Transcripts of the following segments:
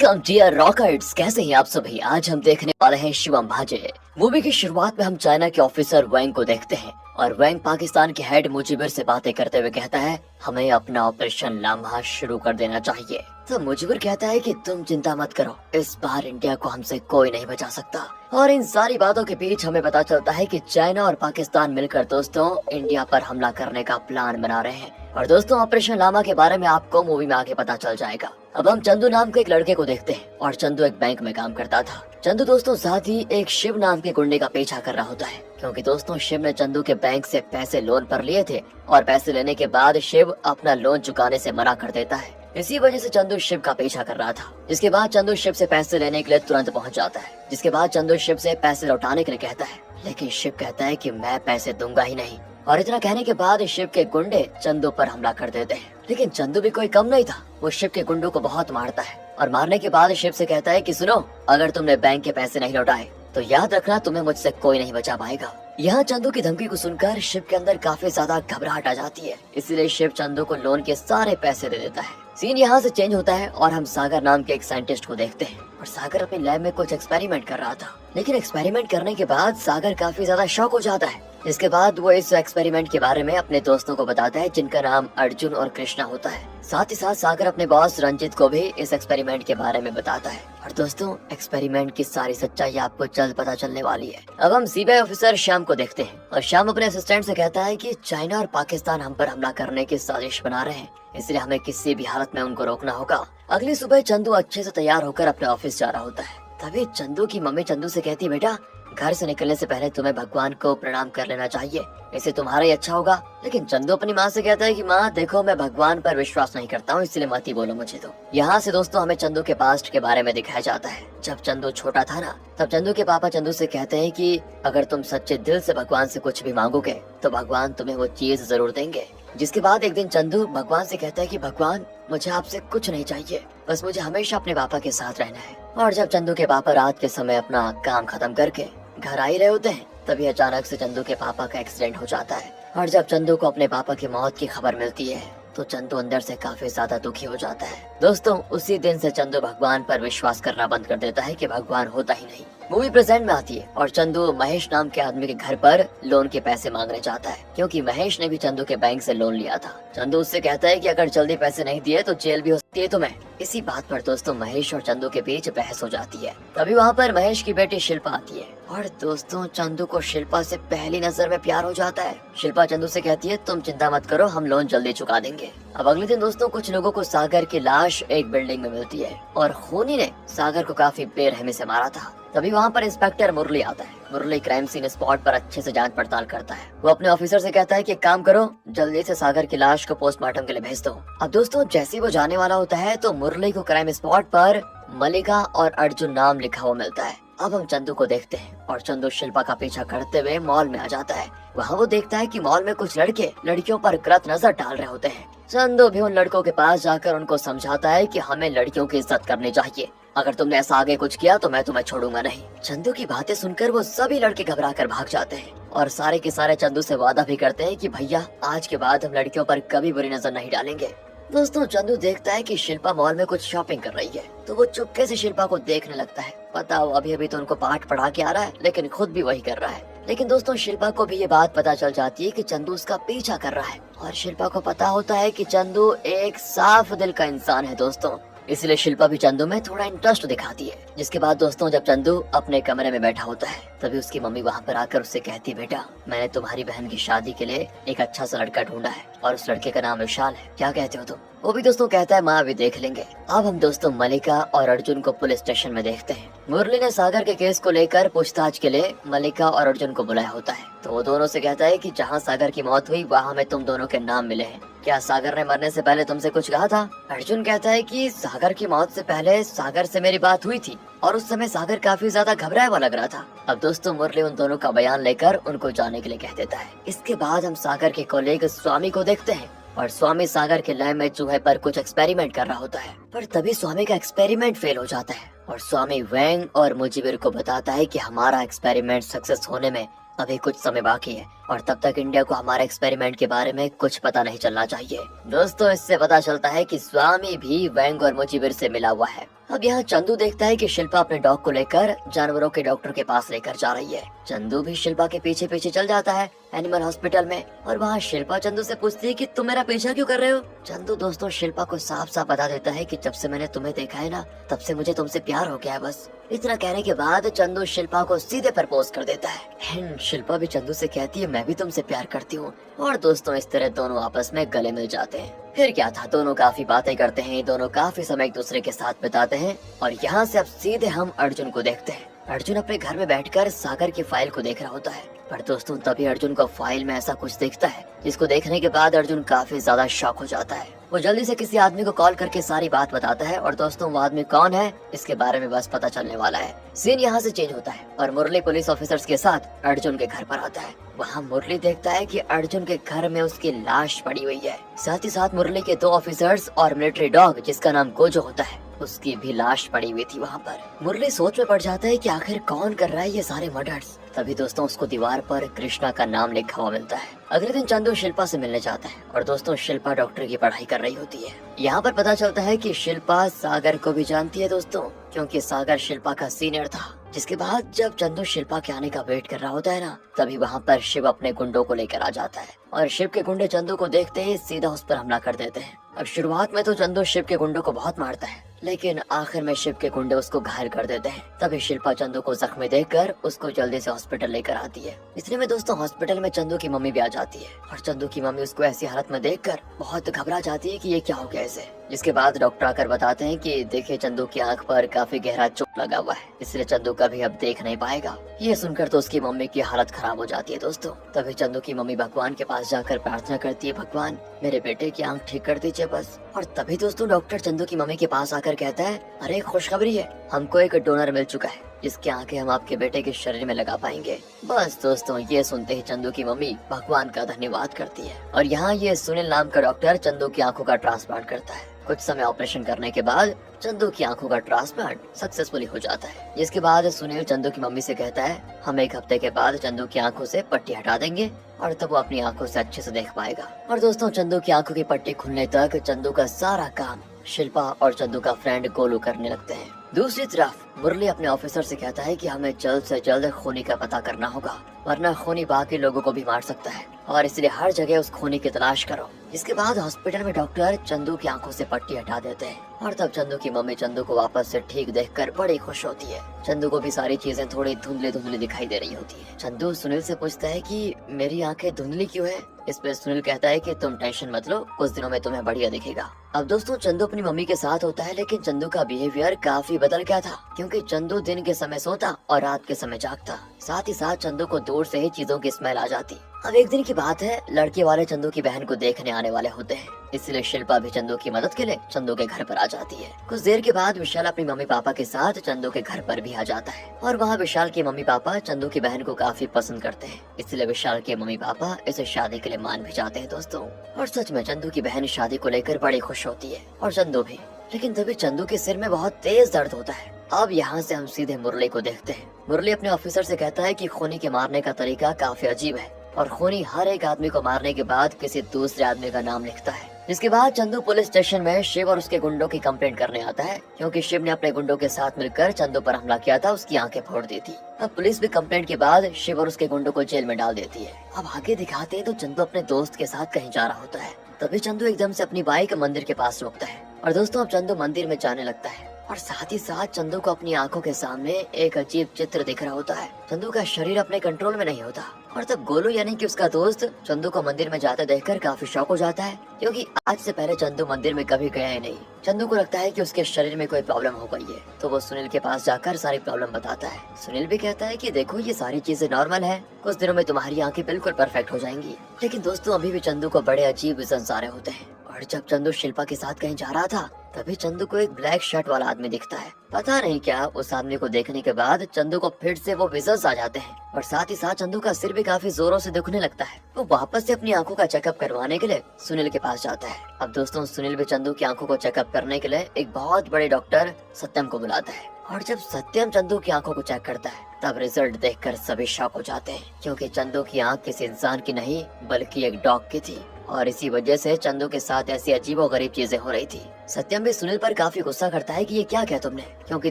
Welcome dear rockets, कैसे हैं आप सभी। आज हम देखने वाले हैं शिवम भाजे। मूवी की शुरुआत में हम चाइना के ऑफिसर वैंग को देखते हैं और वैंग पाकिस्तान के हेड मुजीबिर से बातें करते हुए कहता है हमें अपना ऑपरेशन लामा शुरू कर देना चाहिए। तो मुजीबिर कहता है कि तुम चिंता मत करो, इस बार इंडिया को हमसे कोई नहीं बचा सकता। और इन सारी बातों के बीच हमें पता चलता है कि चाइना और पाकिस्तान मिलकर दोस्तों इंडिया पर हमला करने का प्लान बना रहे हैं। और दोस्तों ऑपरेशन लामा के बारे में आपको मूवी में आगे पता चल जाएगा। अब हम चंदू नाम के एक लड़के को देखते हैं और चंदू एक बैंक में काम करता था। चंदू दोस्तों साथ ही एक शिव नाम के गुंडे का पीछा कर रहा होता है, क्योंकि दोस्तों शिव ने चंदू के बैंक से पैसे लोन पर लिए थे और पैसे लेने के बाद शिव अपना लोन चुकाने से मना कर देता है। इसी वजह से चंदू शिव का पीछा कर रहा था। जिसके बाद चंदू शिव से पैसे लेने के लिए तुरंत पहुंच जाता है। जिसके बाद चंदू शिव से पैसे लौटाने के लिए कहता है, लेकिन शिव कहता है कि मैं पैसे दूंगा ही नहीं। और इतना कहने के बाद शिव के गुंडे चंदू पर हमला कर देते हैं। लेकिन चंदू भी कोई कम नहीं था, वो शिव के गुंडों को बहुत मारता है और मारने के बाद शिव से कहता है कि सुनो, अगर तुमने बैंक के पैसे नहीं लौटाए तो याद रखना तुम्हें मुझसे कोई नहीं बचा पाएगा। यहाँ चंदू की धमकी को सुनकर शिव के अंदर काफी ज्यादा घबराहट आ जाती है, इसलिए शिव चंदू को लोन के सारे पैसे दे देता है। सीन यहाँ से चेंज होता है और हम सागर नाम के एक साइंटिस्ट को देखते हैं और सागर अपनी लैब में कुछ एक्सपेरिमेंट कर रहा था। लेकिन एक्सपेरिमेंट करने के बाद सागर काफी ज्यादा शॉक हो जाता है। इसके बाद वो इस एक्सपेरिमेंट के बारे में अपने दोस्तों को बताता है, जिनका नाम अर्जुन और कृष्णा होता है। साथ ही साथ सागर अपने बॉस रंजित को भी इस एक्सपेरिमेंट के बारे में बताता है। और दोस्तों एक्सपेरिमेंट की सारी सच्चाई आपको जल्द पता चलने वाली है। अब हम सीबीआई ऑफिसर श्याम को देखते हैं और श्याम अपने असिस्टेंट से कहता है कि चाइना और पाकिस्तान हम पर हमला करने की साजिश बना रहे हैं, इसलिए हमें किसी भी हालत में उनको रोकना होगा। अगली सुबह चंदू अच्छे से तैयार होकर अपने ऑफिस जा रहा होता है। तभी चंदू की मम्मी चंदू से कहती है, बेटा घर से निकलने से पहले तुम्हें भगवान को प्रणाम कर लेना चाहिए, इससे तुम्हारा ही अच्छा होगा। लेकिन चंदू अपनी माँ से कहता है कि माँ देखो, मैं भगवान पर विश्वास नहीं करता हूँ, इसलिए मत ही बोलो मुझे। तो यहाँ से दोस्तों हमें चंदू के पास्ट के बारे में दिखाया जाता है। जब चंदू छोटा था ना, तब चंदू के पापा चंदू से कहते हैं कि अगर तुम सच्चे दिल से भगवान से कुछ भी मांगोगे तो भगवान तुम्हें वो चीज जरूर देंगे। जिसके बाद एक दिन चंदू भगवान से कहता है कि भगवान मुझे आपसे कुछ नहीं चाहिए, बस मुझे हमेशा अपने पापा के साथ रहना है। और जब चंदू के पापा रात के समय अपना काम खत्म करके घर आ ही रहे होते हैं, तभी अचानक से चंदू के पापा का एक्सीडेंट हो जाता है। और जब चंदू को अपने पापा की मौत की खबर मिलती है तो चंदू अंदर से काफी ज्यादा दुखी हो जाता है। दोस्तों उसी दिन से चंदू भगवान पर विश्वास करना बंद कर देता है कि भगवान होता ही नहीं। मूवी प्रेजेंट में आती है और चंदू महेश नाम के आदमी के घर पर लोन के पैसे मांगने जाता है, क्योंकि महेश ने भी चंदू के बैंक से लोन लिया था। चंदू उससे कहता है कि अगर जल्दी पैसे नहीं दिए तो जेल भी हो सकती है तुम्हें। इसी बात पर दोस्तों महेश और चंदू के बीच बहस हो जाती है। तभी वहाँ पर महेश की बेटी शिल्पा आती है और दोस्तों चंदू को शिल्पा से पहली नजर में प्यार हो जाता है। शिल्पा चंदू से कहती है, तुम चिंता मत करो, हम लोन जल्दी चुका देंगे। अब अगले दिन दोस्तों कुछ लोगों को सागर की लाश एक बिल्डिंग में मिलती है और खूनी ने सागर को काफी बेरहमी से मारा था। तभी वहाँ पर इंस्पेक्टर मुरली आता है। मुरली क्राइम सीन स्पॉट पर अच्छे से जांच पड़ताल करता है। वो अपने ऑफिसर से कहता है कि एक काम करो, जल्दी से सागर की लाश को पोस्टमार्टम के लिए भेज दो। अब दोस्तों जैसे वो जाने वाला होता है तो मुरली को क्राइम स्पॉट पर मलिका और अर्जुन नाम लिखा हुआ मिलता है। अब हम चंदू को देखते हैं और चंदू शिल्पा का पीछा करते हुए मॉल में आ जाता है। वहाँ वो देखता है कि मॉल में कुछ लड़के लड़कियों पर गलत नजर डाल रहे होते हैं। चंदू भी उन लड़कों के पास जाकर उनको समझाता है कि हमें लड़कियों की इज्जत करनी चाहिए, अगर तुमने ऐसा आगे कुछ किया तो मैं तुम्हें छोड़ूंगा नहीं। चंदू की बातें सुनकर वो सभी लड़के घबरा कर भाग जाते हैं और सारे के सारे चंदू से वादा भी करते हैं कि भैया आज के बाद हम लड़कियों पर कभी बुरी नजर नहीं डालेंगे। दोस्तों चंदू देखता है कि शिल्पा मॉल में कुछ शॉपिंग कर रही है, तो वो चुपके से शिल्पा को देखने लगता है। पता हो अभी अभी तो उनको पाठ पढ़ा के आ रहा है, लेकिन खुद भी वही कर रहा है। लेकिन दोस्तों शिल्पा को भी ये बात पता चल जाती है कि चंदू उसका पीछा कर रहा है और शिल्पा को पता होता है कि चंदू एक साफ दिल का इंसान है दोस्तों, इसलिए शिल्पा भी चंदू में थोड़ा इंटरेस्ट दिखाती है। जिसके बाद दोस्तों जब चंदू अपने कमरे में बैठा होता है तभी उसकी मम्मी वहाँ पर आकर उससे कहती है, बेटा मैंने तुम्हारी बहन की शादी के लिए एक अच्छा सा लड़का ढूंढा है और उस लड़के का नाम विशाल है, क्या कहते हो तुम? वो भी दोस्तों कहता है, माँ अभी देख लेंगे। अब हम दोस्तों मलिका और अर्जुन को पुलिस स्टेशन में देखते हैं। मुरली ने सागर के केस को लेकर पूछताछ के लिए मलिका और अर्जुन को बुलाया होता है। तो वो दोनों से कहता है कि जहाँ सागर की मौत हुई वहाँ हमें तुम दोनों के नाम मिले हैं, क्या सागर ने मरने से पहले तुमसे कुछ कहा था? अर्जुन कहता है कि सागर की मौत से पहले सागर से मेरी बात हुई थी और उस समय सागर काफी ज्यादा घबराया हुआ लग रहा था। अब दोस्तों मुरली उन दोनों का बयान लेकर उनको जाने के लिए कह देता है। इसके बाद हम सागर के कोलीग स्वामी को देखते हैं और स्वामी सागर के लैब में चूहे पर कुछ एक्सपेरिमेंट कर रहा होता है, पर तभी स्वामी का एक्सपेरिमेंट फेल हो जाता है और स्वामी वैंग और मुजीबिर को बताता है कि हमारा एक्सपेरिमेंट सक्सेस होने में अभी कुछ समय बाकी है और तब तक इंडिया को हमारे एक्सपेरिमेंट के बारे में कुछ पता नहीं चलना चाहिए। दोस्तों इससे पता चलता है कि स्वामी भी वैंग और मुजीबिर से मिला हुआ है। अब यहाँ चंदू देखता है कि शिल्पा अपने डॉग को लेकर जानवरों के डॉक्टर के पास लेकर जा रही है। चंदू भी शिल्पा के पीछे पीछे चल जाता है एनिमल हॉस्पिटल में, और वहाँ शिल्पा चंदू से पूछती है कि तुम मेरा पीछा क्यों कर रहे हो। चंदू दोस्तों शिल्पा को साफ साफ बता देता है कि जब से मैंने तुम्हें देखा है ना, तब से मुझे तुमसे प्यार हो गया है बस। इतना कहने के बाद चंदू शिल्पा को सीधे प्रपोज कर देता है। शिल्पा भी चंदू से कहती है मैं भी तुमसे प्यार करती हूँ, और दोस्तों इस तरह दोनों आपस में गले मिल जाते हैं। फिर क्या था, दोनों काफी बातें करते हैं, दोनों काफी समय एक दूसरे के साथ बिताते हैं। और यहाँ से अब सीधे हम अर्जुन को देखते हैं। अर्जुन अपने घर में बैठकर सागर की फाइल को देख रहा होता है, पर दोस्तों तभी अर्जुन को फाइल में ऐसा कुछ दिखता है जिसको देखने के बाद अर्जुन काफी ज्यादा शॉक हो जाता है। वो जल्दी से किसी आदमी को कॉल करके सारी बात बताता है, और दोस्तों वो आदमी कौन है इसके बारे में बस पता चलने वाला है। सीन यहाँ से चेंज होता है और मुरली पुलिस ऑफिसर्स के साथ अर्जुन के घर पर आता है। वहाँ मुरली देखता है कि अर्जुन के घर में उसकी लाश पड़ी हुई है। साथ ही साथ मुरली के 2 ऑफिसर्स और मिलिट्री डॉग जिसका नाम गोजो होता है, उसकी भी लाश पड़ी हुई थी वहाँ पर। मुरली सोच में पड़ जाता है कि आखिर कौन कर रहा है ये सारे मर्डर्स। तभी दोस्तों उसको दीवार पर कृष्णा का नाम लिखा हुआ मिलता है। अगले दिन चंदू शिल्पा से मिलने जाता है, और दोस्तों शिल्पा डॉक्टर की पढ़ाई कर रही होती है। यहाँ पर पता चलता है कि शिल्पा सागर को भी जानती है दोस्तों, क्योंकि सागर शिल्पा का सीनियर था। जिसके बाद जब चंदू शिल्पा के आने का वेट कर रहा होता है ना, तभी वहाँ पर शिव अपने गुंडों को लेकर आ जाता है, और शिव के गुंडे चंदू को देखते ही सीधा उस पर हमला कर देते हैं। अब शुरुआत में तो चंदू शिव के गुंडों को बहुत मारता है, लेकिन आखिर में शिव के गुंडे उसको घायल कर देते हैं। तभी शिल्पा चंदू को जख्मी देखकर उसको जल्दी से हॉस्पिटल लेकर आती है। इसलिए में दोस्तों हॉस्पिटल में चंदू की मम्मी भी आ जाती है, और चंदू की मम्मी उसको ऐसी हालत में देखकर बहुत घबरा जाती है कि ये क्या हो गया इसे। जिसके बाद डॉक्टर आकर बताते हैं कि देखिए चंदू की आंख पर काफी गहरा चोट लगा हुआ है, इसलिए चंदू कभी अब देख नहीं पाएगा। ये सुनकर तो उसकी मम्मी की हालत खराब हो जाती है दोस्तों। तभी चंदू की मम्मी भगवान के पास जाकर प्रार्थना करती है, भगवान मेरे बेटे की आंख ठीक कर दीजिए बस। और तभी दोस्तों डॉक्टर चंदू की मम्मी के पास आकर कहता है, अरे खुशखबरी है, हमको एक डोनर मिल चुका है जिसकी आंखें हम आपके बेटे के शरीर में लगा पाएंगे। बस दोस्तों ये सुनते ही चंदू की मम्मी भगवान का धन्यवाद करती है, और यहाँ ये सुनील नाम का डॉक्टर चंदू की आंखों का ट्रांसप्लांट करता है। कुछ समय ऑपरेशन करने के बाद चंदू की आंखों का ट्रांसप्लांट सक्सेसफुली हो जाता है। जिसके बाद सुनील चंदू की मम्मी से कहता है, हम 1 हफ्ते के बाद चंदू की आंखों से पट्टी हटा देंगे, और तब वो अपनी आंखों से अच्छे से देख पाएगा। और दोस्तों चंदू की आंखों की पट्टी खुलने तक चंदू का सारा काम शिल्पा और चंदू का फ्रेंड गोलू करने लगते हैं। दूसरी तरफ मुरली अपने ऑफिसर से कहता है कि हमें जल्द से जल्द खूनी का पता करना होगा, वरना खूनी बाकी लोगों को भी मार सकता है, और इसलिए हर जगह उस खूनी की तलाश करो। इसके बाद हॉस्पिटल में डॉक्टर चंदू की आंखों से पट्टी हटा देते हैं, और तब चंदू की मम्मी चंदू को वापस से ठीक देखकर बड़ी खुश होती है। चंदू को भी सारी चीजें थोड़ी धुंधली धुंधली दिखाई दे रही होती है। चंदू सुनील से पूछता है कि मेरी आंखें धुंधली क्यों है। इस पे सुनील कहता है कि तुम टेंशन मत लो, कुछ दिनों में तुम्हें बढ़िया दिखेगा। अब दोस्तों चंदू अपनी मम्मी के साथ होता है, लेकिन चंदू का बिहेवियर काफी बदल गया था, क्योंकि चंदू दिन के समय सोता और रात के समय जागता। साथ ही साथ चंदू को दूर से ही चीजों की स्मेल आ जाती। अब एक दिन की बात है, लड़के वाले चंदू की बहन को देखने आने वाले होते हैं, इसलिए शिल्पा भी चंदू की मदद के लिए चंदू के घर पर आ जाती है। कुछ देर के बाद विशाल अपनी मम्मी पापा के साथ चंदू के घर पर भी आ जाता है, और वहाँ विशाल के मम्मी पापा चंदू की बहन को काफी पसंद करते हैं, इसलिए विशाल के मम्मी पापा इसे शादी के लिए मान भी जाते हैं दोस्तों। और सच में चंदू की बहन शादी को लेकर बड़ी खुश होती है, और चंदू भी। लेकिन तभी चंदू के सिर में बहुत तेज दर्द होता है। अब यहाँ से हम सीधे मुरली को देखते हैं। मुरली अपने ऑफिसर से कहता है कि खूनी के मारने का तरीका काफी अजीब है, और खूनी हर एक आदमी को मारने के बाद किसी दूसरे आदमी का नाम लिखता है। जिसके बाद चंदू पुलिस स्टेशन में शिव और उसके गुंडों की कंप्लेंट करने आता है, क्योंकि शिव ने अपने गुंडों के साथ मिलकर चंदू पर हमला किया था, उसकी आंखें फोड़ दी थी। अब पुलिस भी कंप्लेंट के बाद शिव और उसके गुंडों को जेल में डाल देती है। अब आगे दिखाते हैं तो चंदू अपने दोस्त के साथ कहीं जा रहा होता है। तभी चंदू एकदम से अपनी बाइक मंदिर के पास रोकता है, और दोस्तों अब चंदू मंदिर में जाने लगता है, और साथ ही साथ चंदू को अपनी आंखों के सामने एक अजीब चित्र दिख रहा होता है। चंदू का शरीर अपने कंट्रोल में नहीं होता, और तब गोलू यानी कि उसका दोस्त चंदू को मंदिर में जाते देखकर काफी शॉक हो जाता है, क्योंकि आज से पहले चंदू मंदिर में कभी गया ही नहीं। चंदू को लगता है कि उसके शरीर में कोई प्रॉब्लम हो गई है, तो वो सुनील के पास जाकर सारी प्रॉब्लम बताता है। सुनील भी कहता है कि देखो ये सारी चीजें नॉर्मल है, कुछ दिनों में तुम्हारी आंखें बिल्कुल परफेक्ट हो जाएंगी। लेकिन दोस्तों अभी भी चंदू को बड़े अजीब विजन्स आ रहे होते हैं, और जब चंदू शिल्पा के साथ कहीं जा रहा था, तभी चंदू को एक ब्लैक शर्ट वाला आदमी दिखता है। पता नहीं क्या उस आदमी को देखने के बाद चंदू को फिर से वो विजन्स आ जाते हैं, और साथ ही साथ चंदू का सिर भी काफी जोरों से दुखने लगता है। वो वापस से अपनी आंखों का चेकअप करवाने के लिए सुनील के पास जाता है। अब दोस्तों सुनील भी चंदू की आंखों को चेकअप करने के लिए एक बहुत बड़े डॉक्टर सत्यम को बुलाता है, और जब सत्यम चंदू की आंखों को चेक करता है, तब रिजल्ट देखकर सभी शॉक हो जाते हैं, क्योंकि चंदू की आंख किसी इंसान की नहीं बल्कि एक डॉग की थी, और इसी वजह से चंदू के साथ ऐसी अजीबोगरीब चीजें हो रही थी। सत्यम भी सुनील पर काफी गुस्सा करता है कि ये क्या किया तुमने, क्योंकि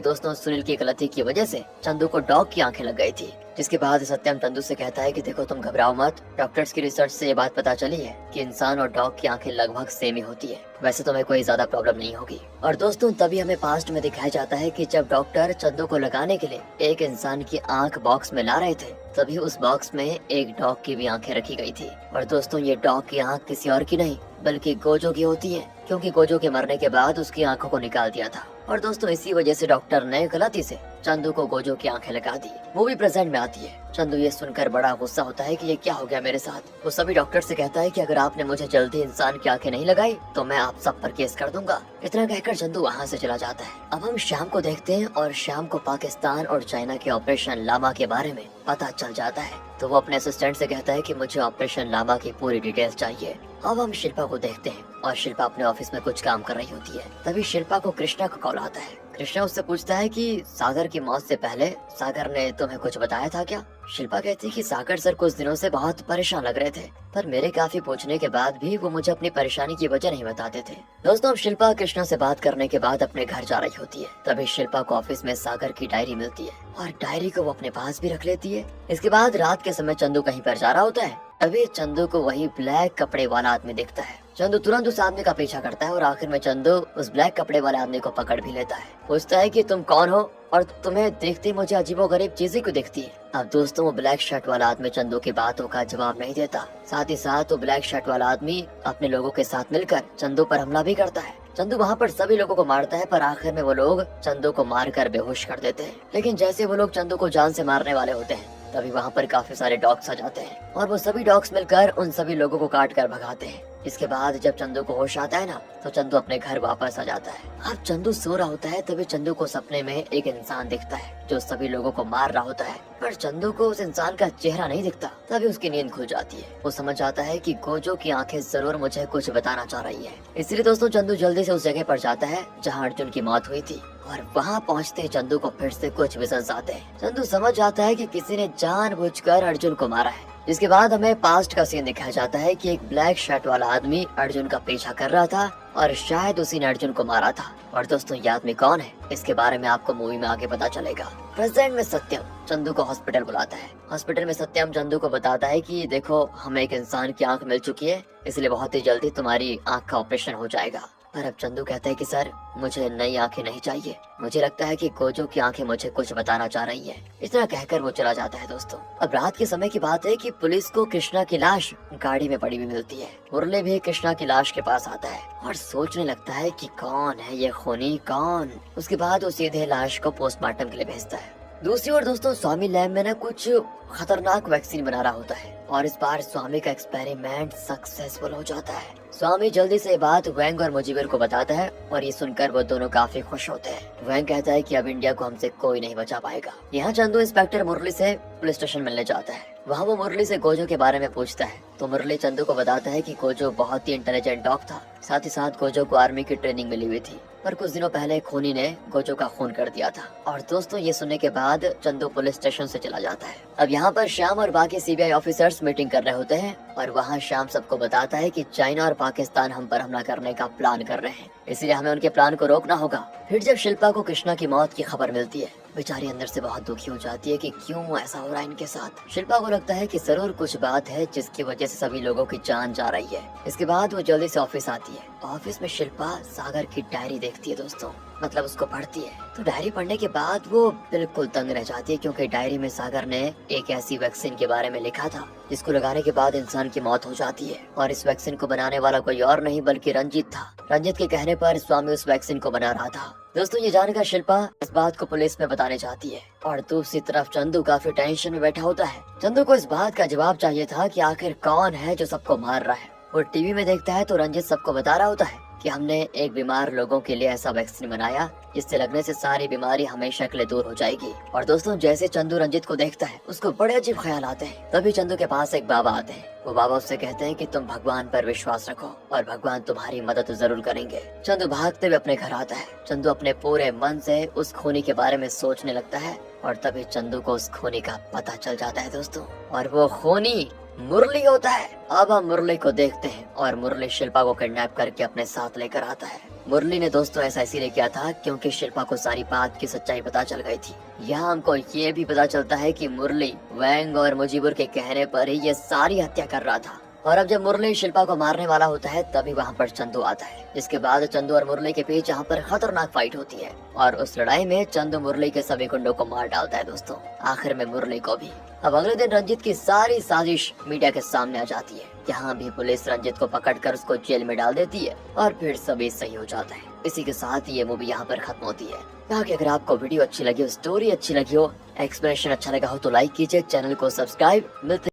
दोस्तों सुनील की गलती की वजह से चंदू को डॉग की आंखें लग गई थी। जिसके बाद सत्यम चंदू से कहता है कि देखो तुम घबराओ मत, डॉक्टर्स की रिसर्च से ये बात पता चली है कि इंसान और डॉग की आंखें लगभग सेम ही होती है, वैसे तुम्हें कोई ज्यादा प्रॉब्लम नहीं होगी। और दोस्तों तभी हमें पास्ट में दिखाया जाता है कि जब डॉक्टर चंदू को लगाने के लिए एक इंसान की आंख बॉक्स में ला रहे थे, तभी उस बॉक्स में एक डॉग की भी आंखें रखी गई थी। और दोस्तों ये डॉग की आंख किसी और की नहीं बल्कि गोजो की होती है, क्योंकि गोजो के मरने के बाद उसकी आंखों को निकाल दिया था। और दोस्तों इसी वजह से डॉक्टर ने गलती से चंदू को गोजो की आंखें लगा दी। वो भी प्रेजेंट में आती है। चंदू ये सुनकर बड़ा गुस्सा होता है कि ये क्या हो गया मेरे साथ। वो सभी डॉक्टर से कहता है कि अगर आपने मुझे जल्दी इंसान की आंखें नहीं लगाई तो मैं आप सब पर केस कर दूंगा। इतना कहकर चंदू वहाँ से चला जाता है। अब हम शाम को देखते हैं और शाम को पाकिस्तान और चाइना के ऑपरेशन लामा के बारे में पता चल जाता है। तो वो अपने असिस्टेंट से कहता है कि मुझे ऑपरेशन लामा की पूरी डिटेल्स चाहिए। अब हम शिल्पा को देखते हैं और शिल्पा अपने ऑफिस में कुछ काम कर रही होती है। तभी शिल्पा को कृष्णा का कॉल आता है। कृष्णा उससे पूछता है कि सागर की मौत से पहले सागर ने तुम्हें कुछ बताया था क्या। शिल्पा कहती है कि सागर सर कुछ दिनों से बहुत परेशान लग रहे थे, पर मेरे काफी पूछने के बाद भी वो मुझे अपनी परेशानी की वजह नहीं बताते थे। दोस्तों अब शिल्पा कृष्णा से बात करने के बाद अपने घर जा रही होती है। तभी शिल्पा को ऑफिस में सागर की डायरी मिलती है और डायरी को वो अपने पास भी रख लेती है। इसके बाद रात के समय चंदू कहीं पर जा रहा होता है। तभी चंदू को वही ब्लैक कपड़े वाला आदमी दिखता है। चंदू तुरंत उस आदमी का पीछा करता है और आखिर में चंदू उस ब्लैक कपड़े वाले आदमी को पकड़ भी लेता है। पूछता है कि तुम कौन हो और तुम्हें देखते ही मुझे अजीबोगरीब चीजें क्यों दिखती है। अब दोस्तों वो ब्लैक शर्ट वाला आदमी चंदू की बातों का जवाब नहीं देता। साथ ही साथ वो ब्लैक शर्ट वाला आदमी अपने लोगों के साथ मिलकर चंदू पर हमला भी करता है। चंदू वहाँ पर सभी लोगों को मारता है, पर आखिर में वो लोग चंदू को मारकर बेहोश कर देते हैं। लेकिन जैसे वो लोग चंदू को जान से मारने वाले होते हैं, तभी वहाँ पर काफी सारे डॉग्स आ जाते हैं और वो सभी डॉग्स मिलकर उन सभी लोगों को काट कर भगाते हैं। इसके बाद जब चंदू को होश आता है ना, तो चंदू अपने घर वापस आ जाता है। अब चंदू सो रहा होता है, तभी चंदू को सपने में एक इंसान दिखता है जो सभी लोगों को मार रहा होता है, पर चंदू को उस इंसान का चेहरा नहीं दिखता। तभी उसकी नींद खुल जाती है। वो समझ आता है कि गोजो की आंखें जरूर मुझे कुछ बताना चाह रही है। इसलिए दोस्तों चंदू जल्दी से उस जगह पर जाता है जहाँ अर्जुन की मौत हुई थी और वहाँ पहुँचते चंदू को फिर से कुछ विजन्स आते हैं। चंदू समझ जाता है कि किसी ने जानबूझकर अर्जुन को मारा है। जिसके बाद हमें पास्ट का सीन दिखाया जाता है कि एक ब्लैक शर्ट वाला आदमी अर्जुन का पीछा कर रहा था और शायद उसी ने अर्जुन को मारा था। और दोस्तों ये आदमी कौन है, इसके बारे में आपको मूवी में आगे पता चलेगा। प्रेजेंट में सत्यम चंदू को हॉस्पिटल बुलाता है। हॉस्पिटल में सत्यम चंदू को बताता है कि देखो हमें एक इंसान की आंख मिल चुकी है, इसलिए बहुत ही जल्दी तुम्हारी आंख का ऑपरेशन हो जाएगा। पर अब चंदू कहता है कि सर मुझे नई आंखें नहीं चाहिए, मुझे लगता है कि गोजो की आंखें मुझे कुछ बताना चाह रही है। इतना कहकर वो चला जाता है। दोस्तों अब रात के समय की बात है कि पुलिस को कृष्णा की लाश गाड़ी में पड़ी हुई मिलती है। मुरली भी कृष्णा की लाश के पास आता है और सोचने लगता है कि कौन है ये खूनी, कौन। उसके बाद वो सीधे लाश को पोस्टमार्टम के लिए भेजता है। दूसरी ओर दोस्तों स्वामी लैब में ना कुछ खतरनाक वैक्सीन बना रहा होता है और इस बार स्वामी का एक्सपेरिमेंट सक्सेसफुल हो जाता है। स्वामी जल्दी से बात वैंग और मुजीबर को बताता है और ये सुनकर वो दोनों काफी खुश होते हैं। वैंग कहता है कि अब इंडिया को हमसे कोई नहीं बचा पाएगा। यहाँ चंदू इंस्पेक्टर मुरली से पुलिस स्टेशन मिलने जाता है। वहाँ वो मुरली से गोजो के बारे में पूछता है तो मुरली चंदू को बताता है कि गोजो बहुत ही इंटेलिजेंट डॉग था। साथ ही साथ गोजो को आर्मी की ट्रेनिंग मिली हुई थी, पर कुछ दिनों पहले खूनी ने गोजो का खून कर दिया था। और दोस्तों ये सुनने के बाद चंदू पुलिस स्टेशन से चला जाता है। अब यहाँ पर श्याम और बाकी सीबीआई ऑफिसर्स मीटिंग कर रहे होते हैं और वहाँ श्याम सबको बताता है कि चाइना और पाकिस्तान हम पर हमला करने का प्लान कर रहे हैं, इसलिए हमें उनके प्लान को रोकना होगा। फिर जब शिल्पा को कृष्णा की मौत की खबर मिलती है, बेचारी अंदर से बहुत दुखी हो जाती है कि क्यों ऐसा हो रहा है इनके साथ। शिल्पा को लगता है कि जरूर कुछ बात है जिसकी वजह से सभी लोगों की जान जा रही है। इसके बाद वो जल्दी से ऑफिस आती है। ऑफिस में शिल्पा सागर की डायरी देखती है दोस्तों, मतलब उसको पढ़ती है। तो डायरी पढ़ने के बाद वो बिल्कुल तंग रह जाती है, क्योंकि डायरी में सागर ने एक ऐसी वैक्सीन के बारे में लिखा था जिसको लगाने के बाद इंसान की मौत हो जाती है। और इस वैक्सीन को बनाने वाला कोई और नहीं बल्कि रंजीत था। रंजीत के कहने पर स्वामी उस वैक्सीन को बना रहा था। दोस्तों ये जानकर शिल्पा इस बात को पुलिस में बताने चाहती है और दूसरी तरफ चंदू काफी टेंशन में बैठा होता है। चंदू को इस बात का जवाब चाहिए था कि आखिर कौन है जो सबको मार रहा है। वो टीवी में देखता है तो रंजीत सबको बता रहा होता है कि हमने एक बीमार लोगों के लिए ऐसा वैक्सीन बनाया जिससे लगने से सारी बीमारी हमेशा के लिए दूर हो जाएगी। और दोस्तों जैसे चंदू रंजीत को देखता है उसको बड़े अजीब ख्याल आते हैं। तभी चंदू के पास एक बाबा आते हैं। वो बाबा उससे कहते हैं कि तुम भगवान पर विश्वास रखो और भगवान तुम्हारी मदद जरूर करेंगे। चंदू भागते हुए अपने घर आता है। चंदू अपने पूरे मन से उस खूनी के बारे में सोचने लगता है और तभी चंदू को उस खूनी का पता चल जाता है दोस्तों, और वो खूनी मुरली होता है। अब हम मुरली को देखते हैं और मुरली शिल्पा को किडनैप करके अपने साथ लेकर आता है। मुरली ने दोस्तों ऐसा इसीलिए किया था क्योंकि शिल्पा को सारी बात की सच्चाई पता चल गई थी। यहाँ हमको ये भी पता चलता है कि मुरली वैंग और मुजीबर के कहने पर ही ये सारी हत्या कर रहा था। और अब जब मुरली शिल्पा को मारने वाला होता है तभी वहाँ पर चंदू आता है, जिसके बाद चंदू और मुरली के बीच यहाँ पर खतरनाक फाइट होती है और उस लड़ाई में चंदू मुरली के सभी गुंडों को मार डालता है दोस्तों, आखिर में मुरली को भी। अब अगले दिन रंजित की सारी साजिश मीडिया के सामने आ जाती है। यहाँ भी पुलिस रंजित को पकड़कर उसको जेल में डाल देती है और फिर सभी सही हो जाता है। इसी के साथ ये मूवी यहाँ पर खत्म होती है। ताकि अगर आपको वीडियो अच्छी लगी हो, स्टोरी अच्छी लगी हो, एक्सप्लेनेशन अच्छा लगा हो तो लाइक कीजिए, चैनल को सब्सक्राइब। मिलते